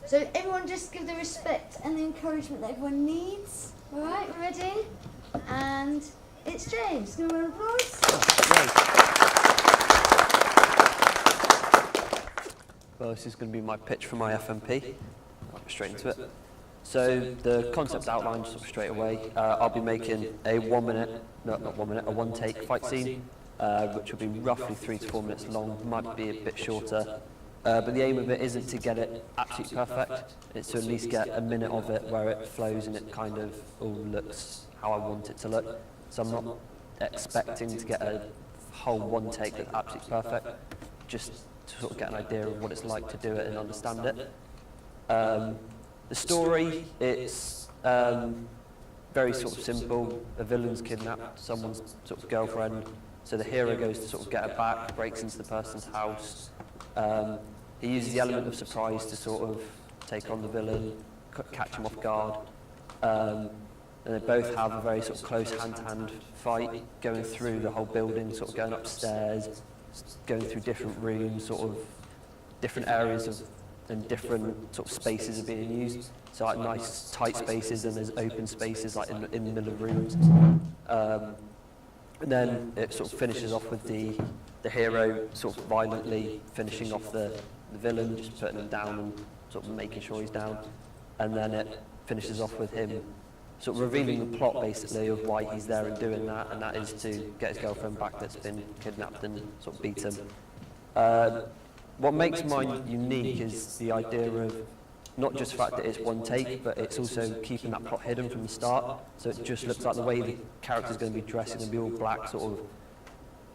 So everyone just give the respect and the encouragement that everyone needs. All right, ready? And it's James. Give him a round of applause. Well, this is going to be my pitch for my FMP. I'll go straight into it. So the concept's outlined sort of straight away. I'll be making a a one-take fight scene, which will be roughly 3 to 4 minutes long, might be a bit shorter. But the aim of it isn't to get it absolutely perfect, it's to at least get a minute of it where it flows and it kind of all looks how I want it to look. So I'm not expecting to get a whole one take that's absolutely perfect, just to sort of get an idea of what it's like to do it and understand it. The story, it's very sort of simple. A villain's kidnapped someone's sort of girlfriend, so the hero goes to sort of get her back, breaks into the person's house. He uses the element of surprise to sort of take on the villain, catch him off guard. And they both have a very sort of close hand-to-hand fight, going through the whole building, sort of going upstairs, going through different rooms, sort of different areas of, and different sort of spaces are being used. So like nice tight spaces, and there's open spaces like in the middle of rooms. And then it sort of finishes off with the hero sort of violently finishing off the villain, just putting him down and sort of making sure he's down. And then it finishes off with him sort of revealing the plot basically of why he's there and doing that, and that is to get his girlfriend back that's been kidnapped and sort of beat him. What makes mine unique is the idea of not just the fact that it's one take, but it's also keeping that plot hidden from the start. So it just looks like the way the character's going to be dressed is going to be all black, sort of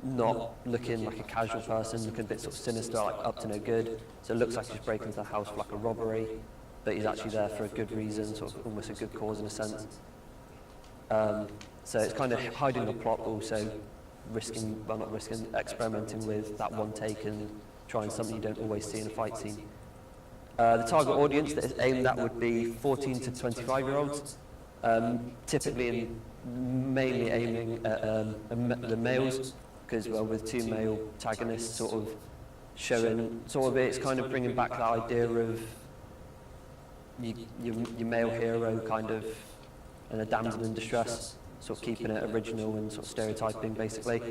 not looking like a casual person, looking a bit sort of sinister, like up to no good. So it looks like he's breaking into the house for like a robbery, but he's actually there for a good reason, sort of almost a good cause in a sense. So it's kind of hiding the plot, but also risking, well not risking, experimenting with that one take and trying something you don't always see in a fight scene. The target audience that is aimed at would be 14 to 25-year-olds, typically mainly aiming at the males, because well, with two male protagonists sort of showing, it's kind of bringing back that idea of your male hero kind of, and a damsel in distress, sort of keeping it original and sort of stereotyping basically.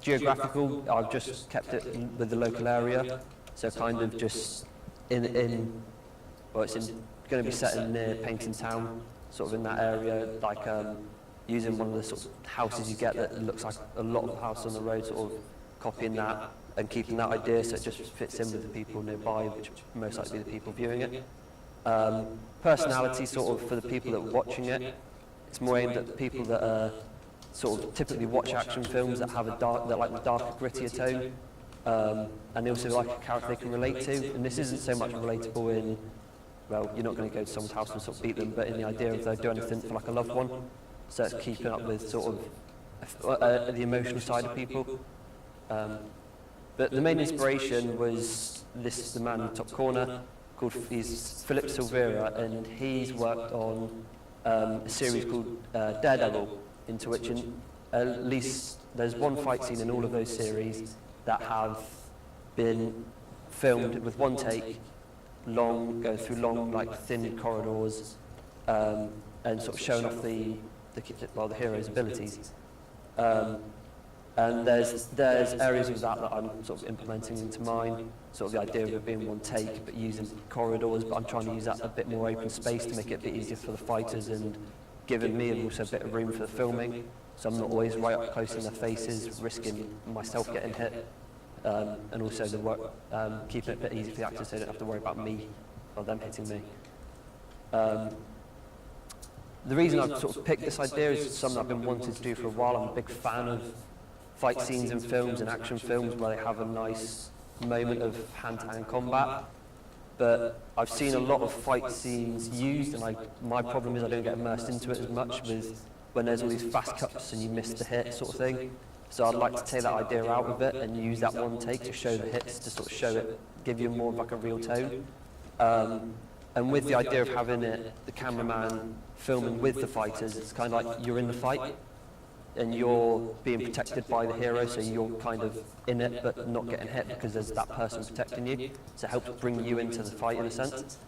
Geographical, I've just kept it with the local area, so kind of just it's going to be set in near Painting Town, sort of in that area, like using one of the sort of houses you get that looks like a lot of house on the road, sort of copying that and keeping that idea so it just fits in with the people nearby, which most likely be the people viewing it. Personality sort of for the people that are watching it, it's more aimed at the people that are sort of typically watch action films that have that like the darker, grittier tone, and they also like a character they can relate to. And this isn't so much relatable in, well, you're not going to go to someone's house and sort of beat them, but in the idea of they'll do anything for like a loved one. So it's keeping up with sort of the emotional side of people. But the main inspiration was the man in the top corner, he's Philip Silvera, and he's worked on a series called Daredevil, into which at least there's one fight scene in all of those series that have been filmed with one take, going through long, like thin corridors, and sort of showing off the hero's abilities. And there's areas of that I'm sort of implementing into mine, sort of the idea of it being one take, but using corridors, but I'm trying to use that a bit more open space to make it a bit easier for the fighters and giving me also a bit of room for the filming, so I'm not always right up close in their faces, risking myself getting hit, and also keeping it a bit easy for the actors so they don't have to worry about me or them hitting me. The reason I've sort of picked this idea is something I've been wanting to do for a while. I'm a big fan of fight scenes in films and action films where they have a nice moment of hand-to-hand combat. But I've seen a lot of fight scenes used, and my problem is I don't get immersed into it as much with when there's all these fast cuts and you miss the hit sort of thing. So I'd like to take that idea out of it and use that one take to show the hits, to sort of show it, give you more of like a real tone. And with the idea of having the cameraman filming with the fighters, it's kind of like you're in the fight. and you're being protected by the hero, so you're kind of in it but not getting hit because there's that person protecting you. So it helps bring you into the fight in a sense.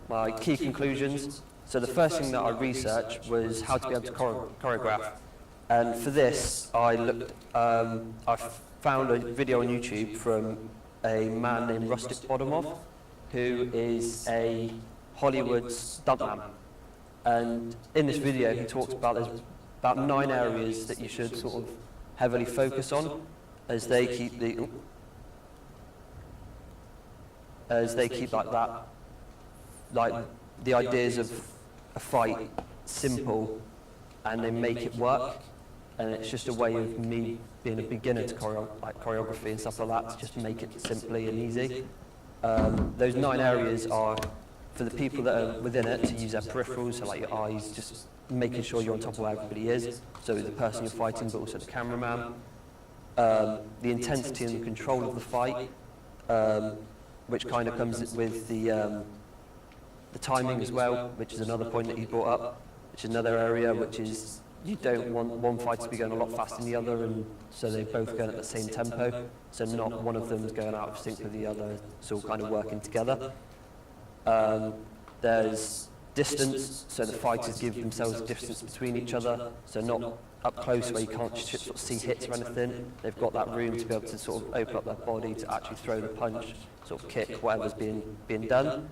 My key conclusions. So the first thing that I researched was how to be able to choreograph. And for this, I found a video on YouTube from a man named Rustic Bodomov, who is a Hollywood stuntman. And in this video, he talks about there's about 9 areas that you should sort of heavily focus on as they keep like the ideas of a fight simple, and they make it work. And it's just a way of me being a beginner to choreography and stuff like that, to just make it simply and easy. Those 9 areas are for the people that are within it to use their peripherals, so like your eyes, just making sure you're on top of where everybody is, so the person you're fighting, but also the cameraman. The intensity and the control of the fight, which kind of comes with the timing as well, which is another point that he brought up, which is another area, which is you don't want one fighter to be going a lot faster than the other, and so they're both going at the same tempo, so not one of them is going out of sync with the other, it's all kind of working together. There's distance, so the fighters give themselves distance between each other, so not up close where you can't just sort of see hits or anything. They've got that room to be able to sort of open up their body to actually throw the punch, sort of kick, whatever's being done.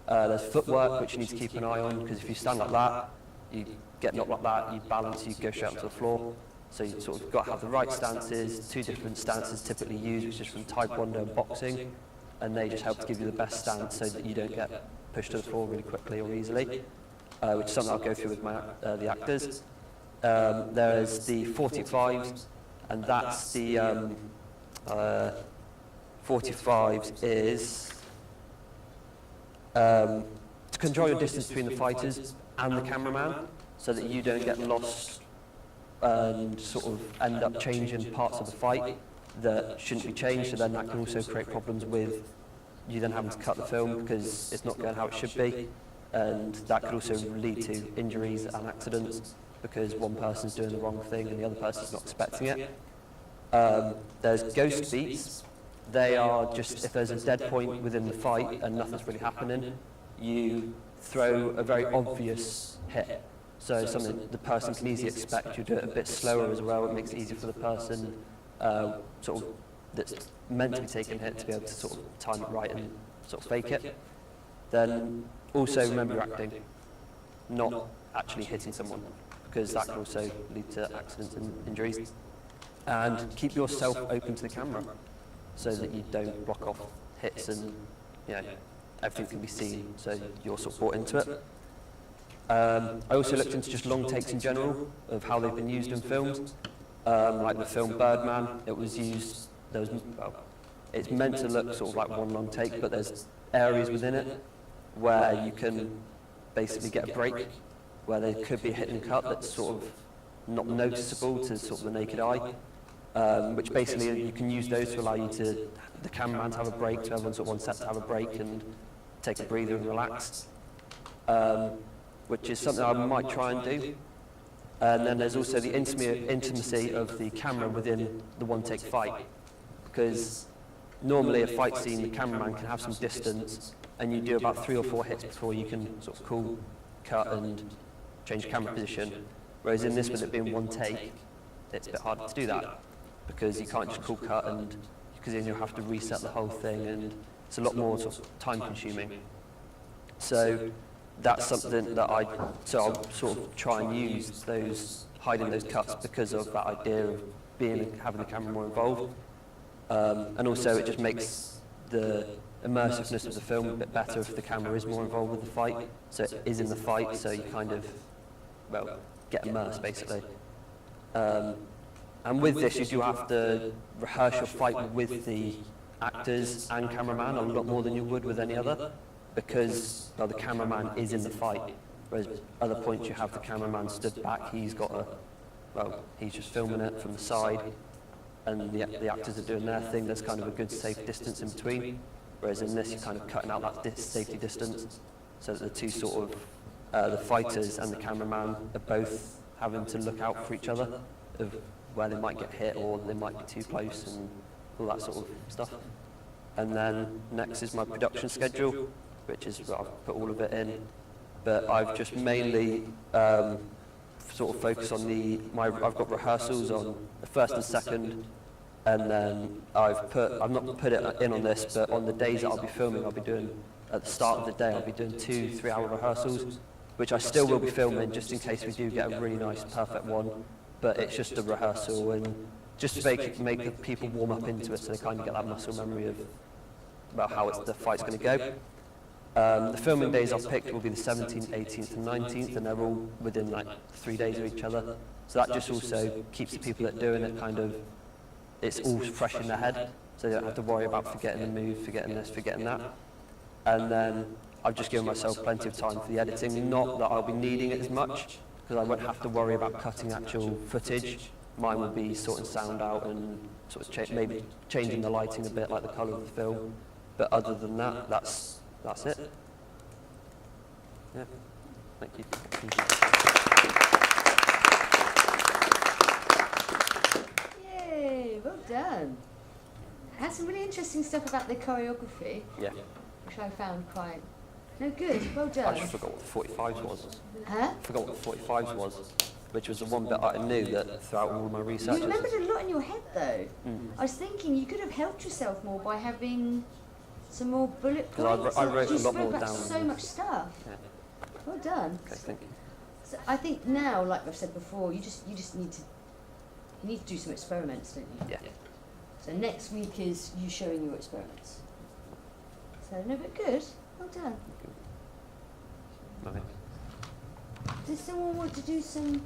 There's footwork, which you need to keep an eye on, because if you stand like that, you get knocked like that, you balance, you go straight onto the floor. So you sort of got to have the right stances. 2 different stances typically used, which is from Taekwondo and boxing, and they just help to give you the best stance so that you don't get pushed to the floor really quickly or easily, which is something I'll go through with the actors. There's the 45s, and that's the 45s is to control your distance between the fighters and the cameraman, so that you don't get lost and sort of end up changing parts of the fight that shouldn't be changed, so then that can also create problems with you then having to cut the film because it's not going how it should be, and that could also lead to injuries and accidents because one person's doing the wrong thing and the other person's not expecting it. There's ghost beats. They are just, if there's a dead point within the fight and nothing's really happening, you throw a very obvious hit. So something the person can easily expect. You do it a bit slower as well. It makes it easier for the person sort of that's meant to be taking a hit to be able to sort of time it right and sort of fake it. Then also remember your acting, not actually hitting someone, because that can also lead to accidents and injuries. And keep yourself open to the camera so that you don't block off hits, and everything can be seen, so you're sort of brought into it. I also looked into just long takes in general of how they've been used in films. Like the film Birdman, it was used. It's meant to look sort of like one long take, but there's areas within it where you can basically get a break, where there could be a hit and cut that's sort of not noticeable to sort of the naked eye, which basically you can use those to allow you to, the cameraman to have a break, to everyone sort of on set to have a break and take a breather and relax, which is something I might try and do. And then there's also the intimacy of the camera within the one-take fight, because normally a fight scene, the cameraman can have some distance, and you do about 3 or 4 hits before you can sort of cool, cut, and change camera position. Whereas in this, with it being one take, it's a bit harder to do that, because you can't just cool cut, and because then you'll have to reset the whole thing, and it's a lot more sort of time-consuming. So that's something that I'll sort of try and use those, hiding those cuts, because of that idea of having the camera more involved. And also it just makes the immersiveness of the film a bit better if the camera is more involved with the fight. So it is in the fight, so you kind of, get immersed basically. And with this, you do have to rehearse your fight with the actors and cameraman a lot more than you would with any other, because the cameraman is in the fight, whereas other points you have the cameraman stood back, he's just filming it from the side, and the actors are doing their thing. There's kind of a good safe distance in between, whereas in this you're kind of cutting out that safety distance, so that the two sort of the fighters and the cameraman are both having to look out for each other, of where they might get hit or they might be too close and all that sort of stuff. And then next is my production schedule, which is where I've put all of it in. But I've just mainly sort of focused on I've got rehearsals on the first and second, and then I've not put it in on this, but on the days that I'll be filming, I'll be doing, at the start of the day, I'll be doing 2 3-hour rehearsals, which I still will be filming just in case we do get a really nice, perfect one. But it's just a rehearsal and just to make the people warm up into it so they kind of get that muscle memory of about how the fight's going to go. The filming days I've picked will be the 17th, 18th and 19th, and they're all within like 3 days of each other. So that just also keeps the people that are doing it kind of, it's all fresh in their head, so they don't have to worry about forgetting the move, forgetting this, forgetting that. And then I've just given myself plenty of time for the editing, not that I'll be needing it as much, because I won't have to worry about cutting actual footage. Mine will be sorting sound out and sort of maybe changing the lighting a bit, like the colour of the film. But other than that, that's it. Yeah, thank you. Yay, well done. Had some really interesting stuff about the choreography, Yeah. which I found quite, no, good, well done. I just forgot what the 45s was. Huh? Forgot what the 45s was, which was the one bit I knew that throughout all my research. You remembered a lot in your head though. I was thinking you could have helped yourself more by having some more bullet 'Cause points. I wrote You a lot spoke more about down. so much stuff. Yeah. Well done. Okay, thank you. So I think now, like I've said before, you just need to do some experiments, don't you? Yeah. So next week is you showing your experiments. So no, but good. Well done. Okay. Does someone want to do some